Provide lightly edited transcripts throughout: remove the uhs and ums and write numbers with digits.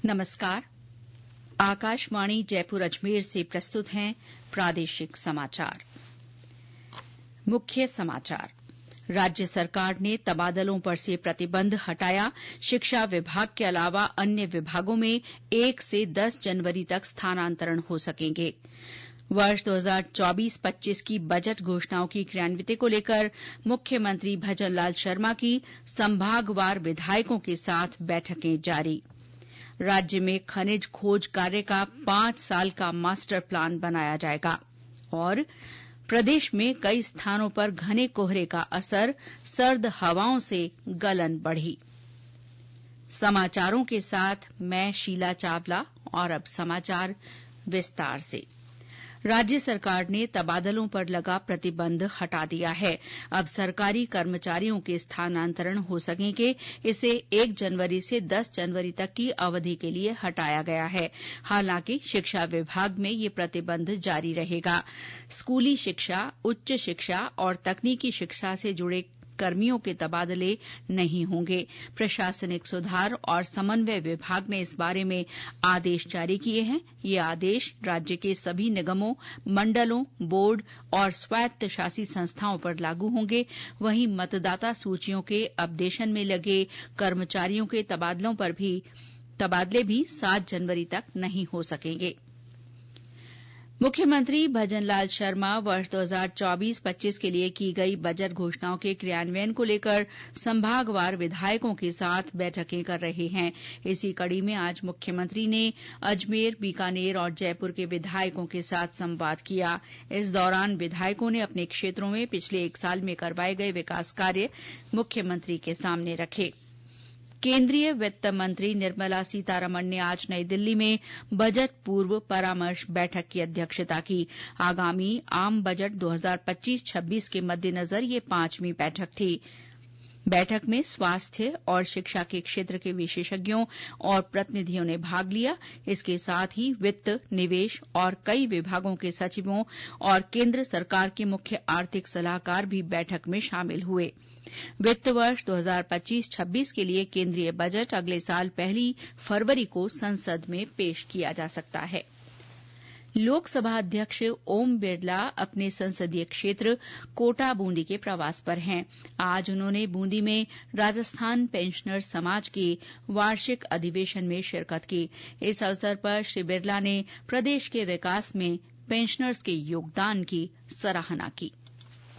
नमस्कार। आकाशवाणी जयपुर अजमेर से प्रस्तुत हैं प्रादेशिक समाचार। मुख्य समाचार। राज्य सरकार ने तबादलों पर से प्रतिबंध हटाया। शिक्षा विभाग के अलावा अन्य विभागों में 1 से 10 जनवरी तक स्थानांतरण हो सकेंगे। वर्ष 2024-25 की बजट घोषणाओं की क्रियान्विति को लेकर मुख्यमंत्री भजनलाल शर्मा की संभागवार विधायकों के साथ बैठकें जारी। राज्य में खनिज खोज कार्य का 5 साल का मास्टर प्लान बनाया जाएगा। और प्रदेश में कई स्थानों पर घने कोहरे का असर, सर्द हवाओं से गलन बढ़ी। समाचारों के साथ मैं शीला चावला। और अब समाचार विस्तार से। राज्य सरकार ने तबादलों पर लगा प्रतिबंध हटा दिया है। अब सरकारी कर्मचारियों के स्थानांतरण हो सकेंगे। इसे 1 जनवरी से 10 जनवरी तक की अवधि के लिए हटाया गया है। हालांकि शिक्षा विभाग में ये प्रतिबंध जारी रहेगा। स्कूली शिक्षा, उच्च शिक्षा और तकनीकी शिक्षा से जुड़े कर्मियों के तबादले नहीं होंगे। प्रशासनिक सुधार और समन्वय विभाग ने इस बारे में आदेश जारी किए हैं। ये आदेश राज्य के सभी निगमों, मंडलों, बोर्ड और स्वायत्त शासी संस्थाओं पर लागू होंगे। वहीं मतदाता सूचियों के अपडेशन में लगे कर्मचारियों के तबादले भी 7 जनवरी तक नहीं हो सकेंगे। मुख्यमंत्री भजनलाल शर्मा वर्ष 2024-25 के लिए की गई बजट घोषणाओं के क्रियान्वयन को लेकर संभागवार विधायकों के साथ बैठकें कर रहे हैं। इसी कड़ी में आज मुख्यमंत्री ने अजमेर, बीकानेर और जयपुर के विधायकों के साथ संवाद किया। इस दौरान विधायकों ने अपने क्षेत्रों में पिछले 1 साल में करवाए गए विकास कार्य मुख्यमंत्री के सामने रखे। केंद्रीय वित्त मंत्री निर्मला सीतारमण ने आज नई दिल्ली में बजट पूर्व परामर्श बैठक की अध्यक्षता की। आगामी आम बजट 2025-26 के मद्देनजर ये 5वीं बैठक थी। बैठक में स्वास्थ्य और शिक्षा के क्षेत्र के विशेषज्ञों और प्रतिनिधियों ने भाग लिया। इसके साथ ही वित्त, निवेश और कई विभागों के सचिवों और केंद्र सरकार के मुख्य आर्थिक सलाहकार भी बैठक में शामिल हुए। वित्त वर्ष 2025-26 के लिए केंद्रीय बजट अगले साल 1 फरवरी को संसद में पेश किया जा सकता है। लोकसभा अध्यक्ष ओम बिरला अपने संसदीय क्षेत्र कोटा बूंदी के प्रवास पर हैं। आज उन्होंने बूंदी में राजस्थान पेंशनर समाज के वार्षिक अधिवेशन में शिरकत की। इस अवसर पर श्री बिरला ने प्रदेश के विकास में पेंशनर्स के योगदान की सराहना की।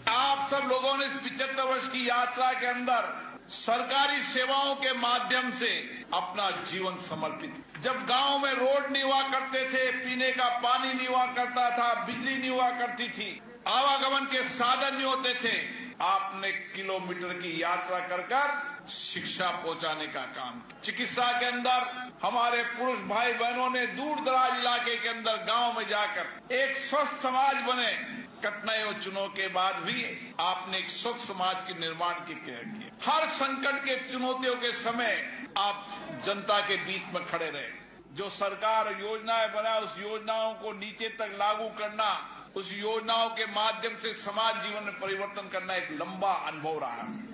आप सब लोगों ने इस 75 वर्ष की यात्रा के अंदर सरकारी सेवाओं के माध्यम से अपना जीवन समर्पित। जब गांव में रोड नहीं हुआ करते थे, पीने का पानी नहीं हुआ करता था, बिजली नहीं हुआ करती थी, आवागमन के साधन नहीं होते थे, आपने किलोमीटर की यात्रा कर शिक्षा पहुंचाने का काम। चिकित्सा के अंदर हमारे पुरुष भाई बहनों ने दूर दराज इलाके के अंदर गांव में जाकर एक स्वस्थ समाज बने। कठिनाइयों चुनौतियों के बाद भी आपने एक स्वस्थ समाज के निर्माण की तैयारी की। हर संकट के चुनौतियों के समय आप जनता के बीच में खड़े रहे। जो सरकार योजनाएं बनाए उस योजनाओं को नीचे तक लागू करना, उस योजनाओं के माध्यम से समाज जीवन में परिवर्तन करना एक लंबा अनुभव रहा है।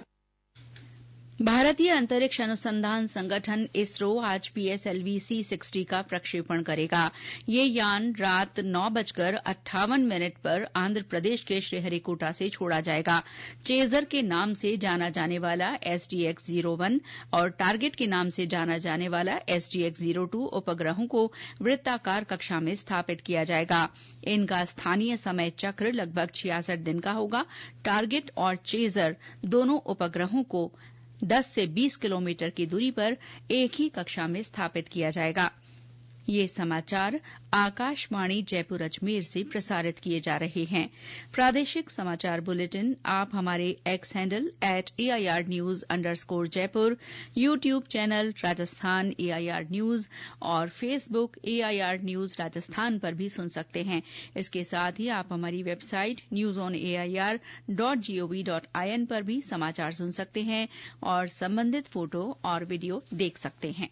भारतीय अंतरिक्ष अनुसंधान संगठन इसरो आज PSLV C60 का प्रक्षेपण करेगा। ये यान रात 9:58 पर आंध्र प्रदेश के श्रीहरिकोटा से छोड़ा जाएगा। चेजर के नाम से जाना जाने वाला SDX-01 और टारगेट के नाम से जाना जाने वाला SDX-02 उपग्रहों को वृत्ताकार कक्षा में स्थापित किया जाएगा। इनका स्थानीय समय चक्र लगभग 66 दिन का होगा। टारगेट और चेजर दोनों उपग्रहों को 10 से 20 किलोमीटर की दूरी पर एक ही कक्षा में स्थापित किया जाएगा। ये समाचार आकाशवाणी जयपुर अजमेर से प्रसारित किए जा रहे हैं। प्रादेशिक समाचार बुलेटिन आप हमारे x handle @AIR News_Jaipur, YouTube channel Rajasthan AIR News और फेसबुक AIR News राजस्थान पर भी सुन सकते हैं। इसके साथ ही आप हमारी वेबसाइट newsonair.gov.in पर भी समाचार सुन सकते हैं और संबंधित फोटो और वीडियो देख सकते हैं।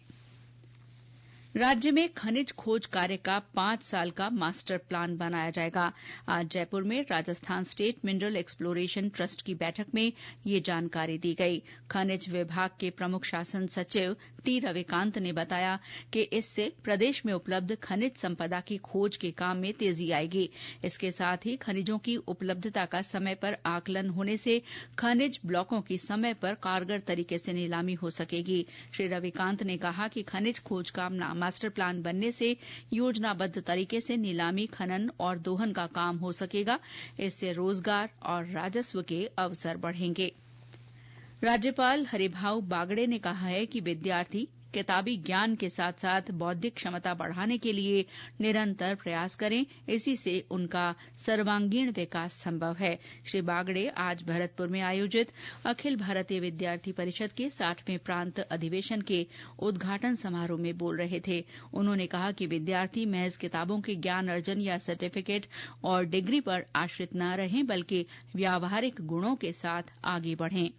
राज्य में खनिज खोज कार्य का 5 साल का मास्टर प्लान बनाया जाएगा। आज जयपुर में Rajasthan state mineral exploration trust की बैठक में ये जानकारी दी गई। खनिज विभाग के प्रमुख शासन सचिव टी रविकांत ने बताया कि इससे प्रदेश में उपलब्ध खनिज संपदा की खोज के काम में तेजी आएगी। इसके साथ ही खनिजों की उपलब्धता का समय पर आकलन होने से खनिज ब्लॉकों की समय पर कारगर तरीके से नीलामी हो सकेगी। श्री रविकांत ने कहा कि खनिज खोज का मास्टर प्लान बनने से योजनाबद्ध तरीके से नीलामी, खनन और दोहन का काम हो सकेगा। इससे रोजगार और राजस्व के अवसर बढ़ेंगे। राज्यपाल हरिभाऊ बागड़े ने कहा है कि विद्यार्थी किताबी ज्ञान के साथ साथ बौद्धिक क्षमता बढ़ाने के लिए निरंतर प्रयास करें, इसी से उनका सर्वांगीण विकास संभव है। श्री बागड़े आज भरतपुर में आयोजित अखिल भारतीय विद्यार्थी परिषद के 60वें प्रांत अधिवेशन के उद्घाटन समारोह में बोल रहे थे। उन्होंने कहा कि विद्यार्थी महज किताबों के ज्ञान अर्जन या सर्टिफिकेट और डिग्री पर आश्रित न रहें, बल्कि व्यावहारिक गुणों के साथ आगे बढ़ें।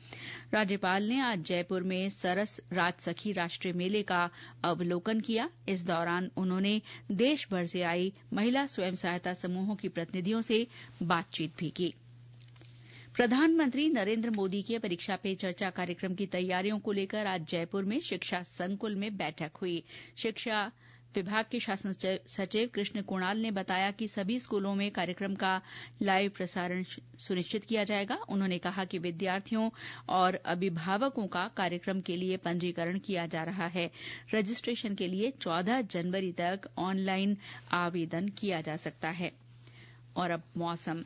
राज्यपाल ने आज जयपुर में सरस राजसखी राष्ट्रीय मेले का अवलोकन किया। इस दौरान उन्होंने देश भर से आई महिला स्वयं सहायता समूहों की प्रतिनिधियों से बातचीत भी की। प्रधानमंत्री नरेंद्र मोदी के परीक्षा पे चर्चा कार्यक्रम की तैयारियों को लेकर आज जयपुर में शिक्षा संकुल में बैठक हुई। शिक्षा विभाग के शासन सचिव कृष्ण कुणाल ने बताया कि सभी स्कूलों में कार्यक्रम का लाइव प्रसारण सुनिश्चित किया जाएगा। उन्होंने कहा कि विद्यार्थियों और अभिभावकों का कार्यक्रम के लिए पंजीकरण किया जा रहा है। रजिस्ट्रेशन के लिए 14 जनवरी तक ऑनलाइन आवेदन किया जा सकता है। और अब मौसम।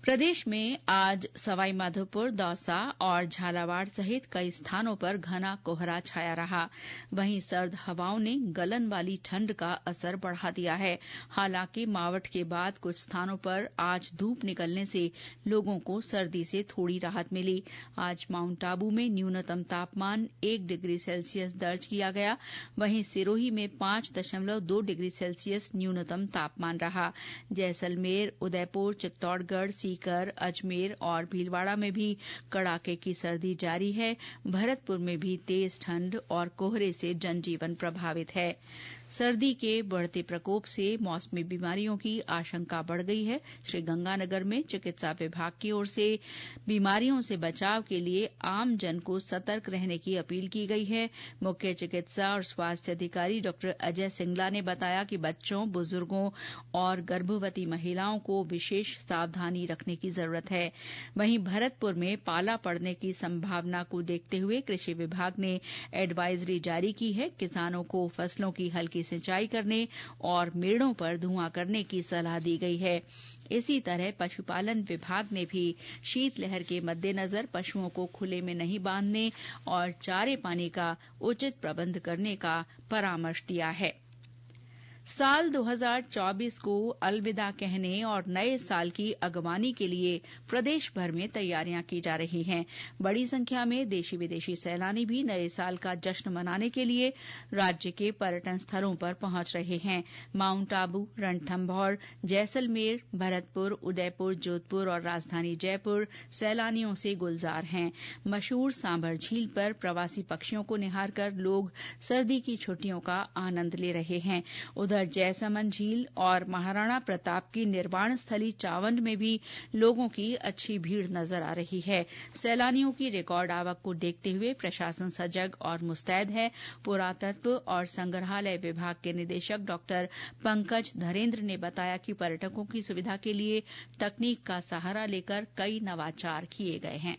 प्रदेश में आज सवाईमाधोपुर, दौसा और झालावाड़ सहित कई स्थानों पर घना कोहरा छाया रहा। वहीं सर्द हवाओं ने गलन वाली ठंड का असर बढ़ा दिया है। हालांकि मावठ के बाद कुछ स्थानों पर आज धूप निकलने से लोगों को सर्दी से थोड़ी राहत मिली। आज माउंट आबू में न्यूनतम तापमान 1 डिग्री सेल्सियस दर्ज किया गया। वहीं सिरोही में 5.2 डिग्री सेल्सियस न्यूनतम तापमान रहा। जैसलमेर, उदयपुर, चित्तौड़गढ़, सीकर, अजमेर और भीलवाड़ा में भी कड़ाके की सर्दी जारी है। भरतपुर में भी तेज ठंड और कोहरे से जनजीवन प्रभावित है। सर्दी के बढ़ते प्रकोप से मौसमी बीमारियों की आशंका बढ़ गई है। श्रीगंगानगर में चिकित्सा विभाग की ओर से बीमारियों से बचाव के लिए आम जन को सतर्क रहने की अपील की गई है। मुख्य चिकित्सा और स्वास्थ्य अधिकारी डॉ अजय सिंगला ने बताया कि बच्चों, बुजुर्गों और गर्भवती महिलाओं को विशेष सावधानी रखने की जरूरत है। वहीं भरतपुर में पाला पड़ने की संभावना को देखते हुए कृषि विभाग ने एडवाइजरी जारी की है। किसानों को फसलों की हल्की सिंचाई करने और मेड़ों पर धुआं करने की सलाह दी गई है। इसी तरह पशुपालन विभाग ने भी शीतलहर के मद्देनजर पशुओं को खुले में नहीं बांधने और चारे पानी का उचित प्रबंध करने का परामर्श दिया है। साल 2024 को अलविदा कहने और नए साल की अगवानी के लिए प्रदेश भर में तैयारियां की जा रही हैं। बड़ी संख्या में देशी विदेशी सैलानी भी नए साल का जश्न मनाने के लिए राज्य के पर्यटन स्थलों पर पहुंच रहे हैं। माउंट आबू, रणथंभौर, जैसलमेर, भरतपुर, उदयपुर, जोधपुर और राजधानी जयपुर सैलानियों से गुलजार हैं। मशहूर सांभर झील पर प्रवासी पक्षियों को निहार कर लोग सर्दी की छुट्टियों का आनंद ले रहे हैं। उधर जयसमंद झील और महाराणा प्रताप की निर्वाण स्थली चावंड में भी लोगों की अच्छी भीड़ नजर आ रही है। सैलानियों की रिकॉर्ड आवक को देखते हुए प्रशासन सजग और मुस्तैद है। पुरातत्व और संग्रहालय विभाग के निदेशक डॉक्टर पंकज धरेन्द्र ने बताया कि पर्यटकों की सुविधा के लिए तकनीक का सहारा लेकर कई नवाचार किए गए हैं।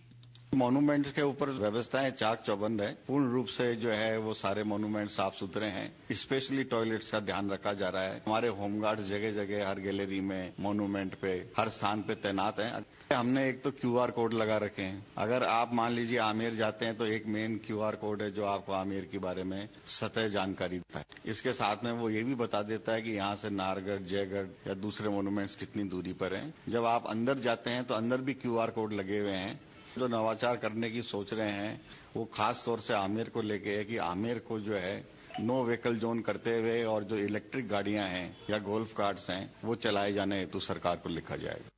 मॉन्यूमेंट्स के ऊपर व्यवस्थाएं चाक चौबंद है। पूर्ण रूप से जो है वो सारे मॉन्यूमेंट साफ सुथरे हैं। स्पेशली टॉयलेट्स का ध्यान रखा जा रहा है। हमारे होमगार्ड्स जगह जगह हर गैलरी में, मॉन्यूमेंट पे, हर स्थान पे तैनात हैं। हमने एक तो QR कोड लगा रखे हैं। अगर आप मान लीजिए आमेर जाते हैं तो एक मेन QR कोड है जो आपको आमेर के बारे में सतह जानकारी देता है। इसके साथ में वो ये भी बता देता है कि यहाँ से नाहरगढ़, जयगढ़ या दूसरे मॉन्यूमेंट्स कितनी दूरी पर हैं। जब आप अंदर जाते हैं तो अंदर भी QR कोड लगे हुए हैं। जो नवाचार करने की सोच रहे हैं वो खास तौर से आमेर को लेके है कि आमेर को जो है नो व्हीकल जोन करते हुए और जो इलेक्ट्रिक गाड़ियां हैं या गोल्फ कार्ट्स हैं वो चलाए जाने हेतु सरकार को लिखा जाएगा।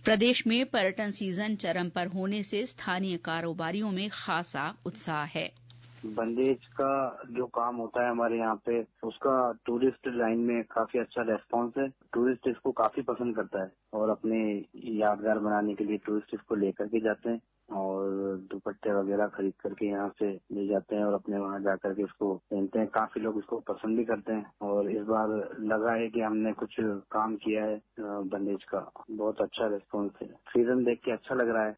प्रदेश में पर्यटन सीजन चरम पर होने से स्थानीय कारोबारियों में खासा उत्साह है। बंदेज का जो काम होता है हमारे यहाँ पे, उसका टूरिस्ट लाइन में काफी अच्छा रेस्पॉन्स है। टूरिस्ट इसको काफी पसंद करता है और अपने यादगार बनाने के लिए टूरिस्ट इसको लेकर के जाते हैं और दुपट्टे वगैरह खरीद करके यहाँ से ले जाते हैं और अपने वहाँ जाकर के इसको पहनते हैं। काफी लोग इसको पसंद भी करते हैं और इस बार लगा है कि हमने कुछ काम किया है बंदेज का। बहुत अच्छा रेस्पॉन्स है, सीजन देख के अच्छा लग रहा है।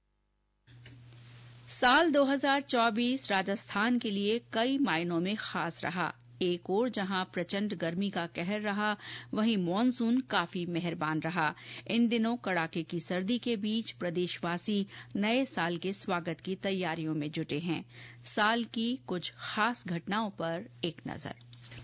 साल 2024 राजस्थान के लिए कई मायनों में खास रहा। एक ओर जहां प्रचंड गर्मी का कहर रहा, वहीं मानसून काफी मेहरबान रहा। इन दिनों कड़ाके की सर्दी के बीच प्रदेशवासी नए साल के स्वागत की तैयारियों में जुटे हैं। साल की कुछ खास घटनाओं पर एक नजर।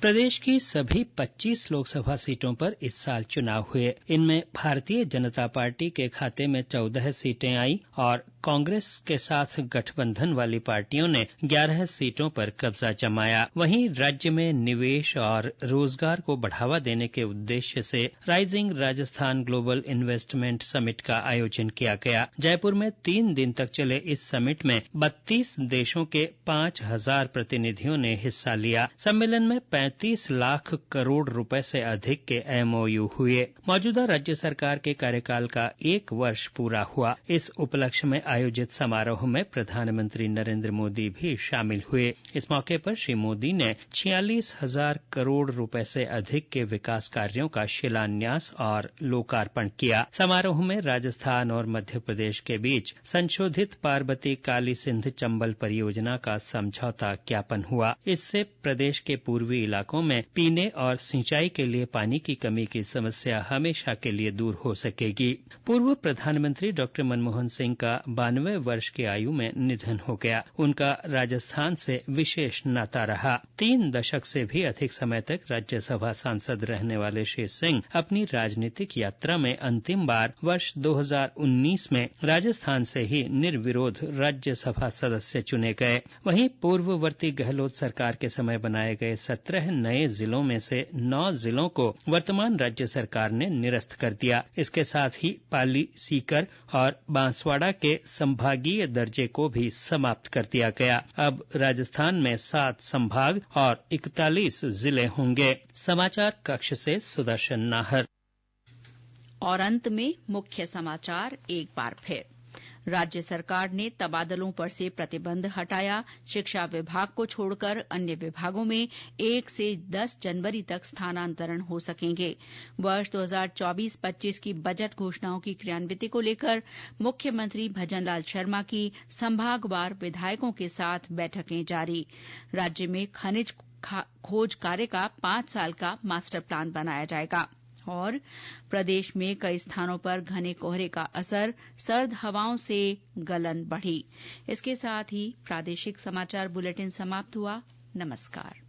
प्रदेश की सभी 25 लोकसभा सीटों पर इस साल चुनाव हुए। इनमें भारतीय जनता पार्टी के खाते में 14 सीटें आई और कांग्रेस के साथ गठबंधन वाली पार्टियों ने 11 सीटों पर कब्जा जमाया। वहीं राज्य में निवेश और रोजगार को बढ़ावा देने के उद्देश्य से rising Rajasthan global investment summit का आयोजन किया गया। जयपुर में 3 दिन तक चले इस समिट में 32 देशों के 5000 प्रतिनिधियों ने हिस्सा लिया। सम्मेलन में 35 लाख करोड़ रुपए से अधिक के MOU हुए। मौजूदा राज्य सरकार के कार्यकाल का 1 वर्ष पूरा हुआ। इस उपलक्ष्य में आयोजित समारोह में प्रधानमंत्री नरेंद्र मोदी भी शामिल हुए। इस मौके पर श्री मोदी ने 46,000 करोड़ रुपए से अधिक के विकास कार्यों का शिलान्यास और लोकार्पण किया। समारोह में राजस्थान और मध्य प्रदेश के बीच संशोधित पार्वती काली सिंध चंबल परियोजना का समझौता ज्ञापन हुआ। इससे प्रदेश के पूर्वी इलाकों में पीने और सिंचाई के लिए पानी की कमी की समस्या हमेशा के लिए दूर हो सकेगी। पूर्व प्रधानमंत्री डॉक्टर मनमोहन सिंह का 92 वर्ष की आयु में निधन हो गया। उनका राजस्थान से विशेष नाता रहा। 3 दशक से भी अधिक समय तक राज्यसभा सांसद रहने वाले श्री सिंह अपनी राजनीतिक यात्रा में अंतिम बार वर्ष 2019 में राजस्थान से ही निर्विरोध राज्यसभा सदस्य चुने गए। वहीं पूर्ववर्ती गहलोत सरकार के समय बनाए गए 17 नए जिलों में से 9 जिलों को वर्तमान राज्य सरकार ने निरस्त कर दिया। इसके साथ ही पाली, सीकर और बांसवाड़ा के संभागीय दर्जे को भी समाप्त कर दिया गया। अब राजस्थान में 7 संभाग और 41 जिले होंगे। समाचार कक्ष से सुदर्शन नाहर। और अंत में मुख्य समाचार एक बार फिर। राज्य सरकार ने तबादलों पर से प्रतिबंध हटाया। शिक्षा विभाग को छोड़कर अन्य विभागों में 1 से 10 जनवरी तक स्थानांतरण हो सकेंगे। वर्ष 2024-25 की बजट घोषणाओं की क्रियान्विति को लेकर मुख्यमंत्री भजनलाल शर्मा की संभागवार विधायकों के साथ बैठकें जारी। राज्य में खनिज खोज कार्य का 5 साल का मास्टर प्लान बनाया जाएगा। और प्रदेश में कई स्थानों पर घने कोहरे का असर, सर्द हवाओं से गलन बढ़ी। इसके साथ ही प्रादेशिक समाचार बुलेटिन समाप्त हुआ। नमस्कार।